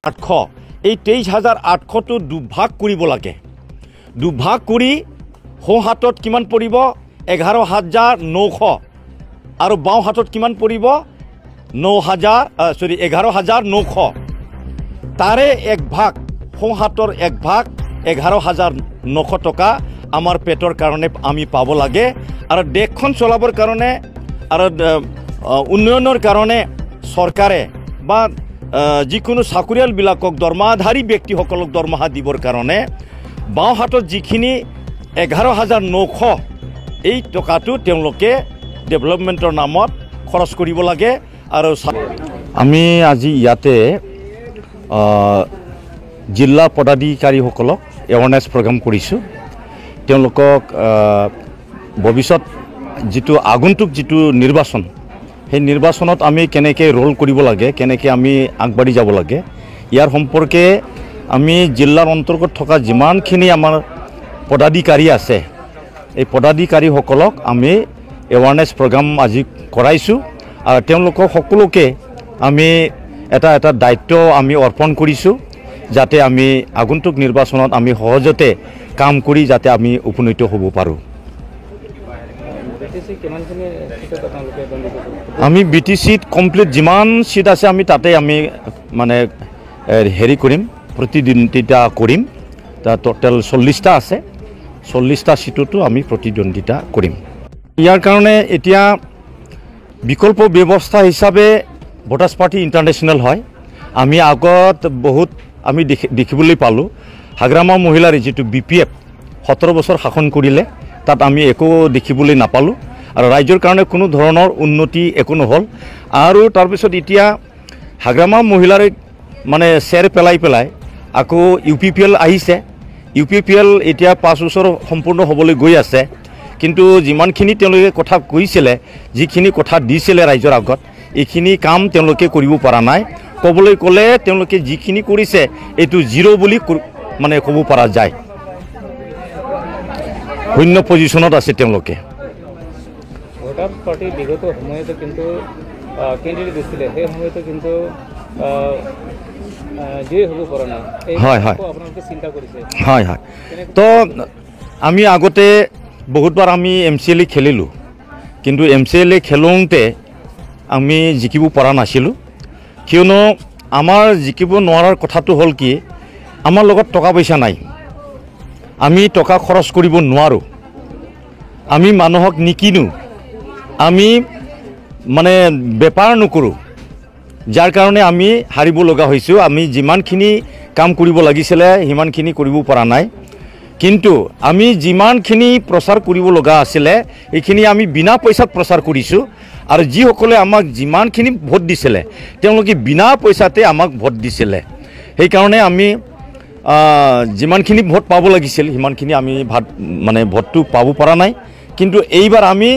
23,800 এই 23,800টো দুভাগ কৰিব লাগে দুভাগ কৰি সোঁ হাতত কিমান পৰিব 11,900 আৰু বাওঁ হাতত কিমান পৰিব 11,900 তাৰে এক ভাগ সোঁ হাতৰ এক ভাগ 11,900 টকা আমাৰ পেটৰ কাৰণে আমি পাব লাগে আৰু দেশখন চলাবৰ কাৰণে আৰু উন্নয়নৰ কাৰণে চৰকাৰে বা যিকোনো চাকৰিয়ালবিলাকক দৰমহাধাৰী ব্যক্তিসকলক দৰমহা দিবৰ কাৰণে বাওঁ হাতত যিখিনি 11,900 এই টকাটো তেওঁলোকে ডেভেলপমেণ্টৰ নামত খৰচ কৰিব লাগে আৰু আমি আজি ইয়াতে জিলা পদাধিকাৰীসকলক এৱাৰনেছ প্ৰগ্ৰাম কৰিছোঁ তেওঁলোকক ভৱিষ্যত যিটো আগন্তুক যিটো নিৰ্বাচন সেই নিৰ্বাচনত আমি কেনেকৈ ৰোল কৰিব লাগে কেনেকৈ আমি আগবাঢ়ি যাব লাগে ইয়াৰ সম্পৰ্কে আমি জিলাৰ অন্তৰ্গত থকা যিমানখিনি আমাৰ পদাধিকাৰী আছে এই পদাধিকাৰীসকলক আমি এৱাৰনেছ প্ৰগ্ৰাম আজি কৰাইছোঁ আৰু তেওঁলোকক সকলোকে আমি এটা এটা দায়িত্ব আমি অৰ্পণ কৰিছোঁ যাতে আমি আগন্তুক নিৰ্বাচনত আমি সহজতে কাম কৰি যাতে আমি উপনীত হ'ব পাৰোঁ আমি BTCত কমপ্লিট যিমান সিট আছে আমি তাতে আমি মানে হেৰি কৰিম প্ৰতিদ্বন্দ্বিতা কৰিম টোটেল 40টা আছে 40টা সিটতো আমি প্ৰতিদ্বন্দ্বিতা কৰিম ইয়াৰ কাৰণে এতিয়া বিকল্প ব্যৱস্থা হিচাপে ভোটাৰ্ছ পাৰ্টি ইণ্টাৰনেশ্যনেল হয় আমি আগত বহুত আমি দেখিবলৈ পালোঁ হাগ্ৰামা মহিলাৰ যিটো BPF 17 বছৰ শাসন কৰিলে তাত আমি একো দেখিবলৈ নাপালোঁ আৰু ৰাজ্যৰ কাৰণে কোনো ধৰণৰ উন্নতি একো নহ'ল আৰু তাৰপিছত এতিয়া হাগ্ৰামা মহিলাৰ মানে চেৰ পেলাই আকৌ UPPL আহিছে UPPL এতিয়া 5 বছৰ সম্পূৰ্ণ হ'বলৈ গৈ আছে কিন্তু যিমানখিনি তেওঁলোকে কথা কৈছিলে যিখিনি কথা দিছিলে ৰাজ্যৰ আগত এইখিনি কাম তেওঁলোকে কৰিব পৰা নাই ক'বলৈ ক'লে তেওঁলোকে যিখিনি কৰিছে এইটো জিৰ' বুলি মানে ক'ব পৰা যায় শূন্য পজিশ্যনত আছে তেওঁলোকে ভোটাৰ পাৰ্টি বিগত সময়তো কিন্তু কেন্দ্ৰীয় দিছিলে সেই সময়তো কিন্তু জয়ী হ'ব পৰা নাই হয় হয় আপোনালোকে চিন্তা কৰিছে হয় হয় তো আমি আগতে বহুতবাৰ আমি MCLA খেলিলোঁ কিন্তু MCLA খেলোঁতে আমি জিকিব পৰা নাছিলোঁ কিয়নো আমাৰ জিকিব নোৱাৰাৰ কথাটো হ'ল কি আমাৰ লগত টকা পইচা নাই আমি টকা খৰচ কৰিব নোৱাৰোঁ আমি মানুহক নিকিনো আমি মানে বেপাৰ নকৰোঁ যাৰ কাৰণে আমি হাৰিব লগা হৈছোঁ আমি যিমানখিনি কাম কৰিব লাগিছিলে সিমানখিনি কৰিব পৰা নাই কিন্তু আমি যিমানখিনি প্ৰচাৰ কৰিব লগা আছিলে এইখিনি আমি বিনা পইচাত প্ৰচাৰ কৰিছোঁ আৰু যিসকলে আমাক যিমানখিনি ভোট দিছিলে তেওঁলোকে বিনা পইচাতে আমাক ভোট দিছিলে সেইকাৰণে আমি যিমানখিনি ভোট পাব লাগিছিল সিমানখিনি আমি মানে ভোটটো পাব পৰা নাই কিন্তু এইবাৰ আমি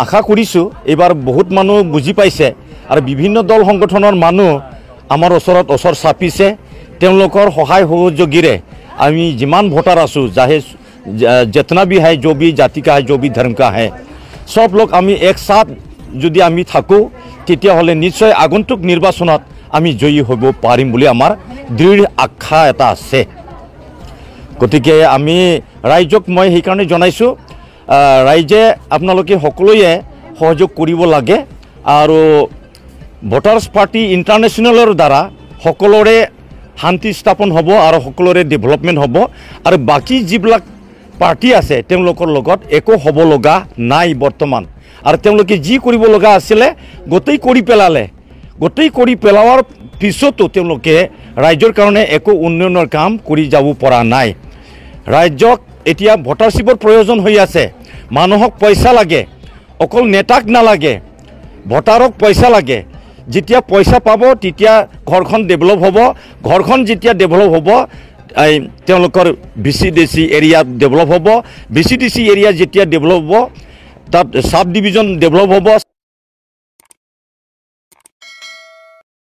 আশা কৰিছোঁ এইবাৰ বহুত মানুহ বুজি পাইছে আৰু বিভিন্ন দল সংগঠনৰ মানুহ আমাৰ ওচৰ চাপিছে তেওঁলোকৰ সহায় সহযোগীৰে আমি যিমান ভোটাৰ আছোঁ চাহে जितना भी है जो भी जाति का है जो भी धर्म का है सब लोग आमी एक साथ যদি আমি থাকো তেতিয়া হলে নিশ্চয় আগন্তুক নিৰ্বাচনত আমি জয়ী হ'ব পাৰিম বুলি আমাৰ দৃঢ় আশা এটা আছে গতিকে আমি ৰাইজক মই সেই কাৰণে জনাইছো ৰাইজে আপোনালোকে সকলোৱে সহযোগ কৰিব লাগে আৰু ভোটাৰ্ছ পাৰ্টি ইণ্টাৰনেশ্যনেলৰ দ্বাৰা সকলোৰে শান্তি স্থাপন হ'ব আৰু সকলোৰে ডেভেলপমেণ্ট হ'ব আৰু বাকি যিবিলাক পাৰ্টি আছে তেওঁলোকৰ লগত একো হ'ব লগা নাই বৰ্তমান আৰু তেওঁলোকে যি কৰিব লগা আছিল গোটেই কৰি পেলালে গোটেই কৰি পেলাৱাৰ পিছতো তেওঁলোকে ৰাজ্যৰ কাৰণে একো উন্নয়নৰ কাম কৰি যাব পৰা নাই ৰাজ্যক এতিয়া ভোটাৰশিপৰ প্ৰয়োজন হৈ আছে মানুহক পইচা লাগে অকল নেতাক নালাগে ভোটাৰক পইচা লাগে যেতিয়া পইচা পাব তেতিয়া ঘৰখন ডেভেলপ হ'ব ঘৰখন যেতিয়া ডেভেলপ হ'ব তেওঁলোকৰ BCDC এৰিয়া ডেভেলপ হ'ব BCDC এৰিয়া যেতিয়া ডেভেলপ হ'ব তাত সাব ডিভিজন ডেভেলপ হ'ব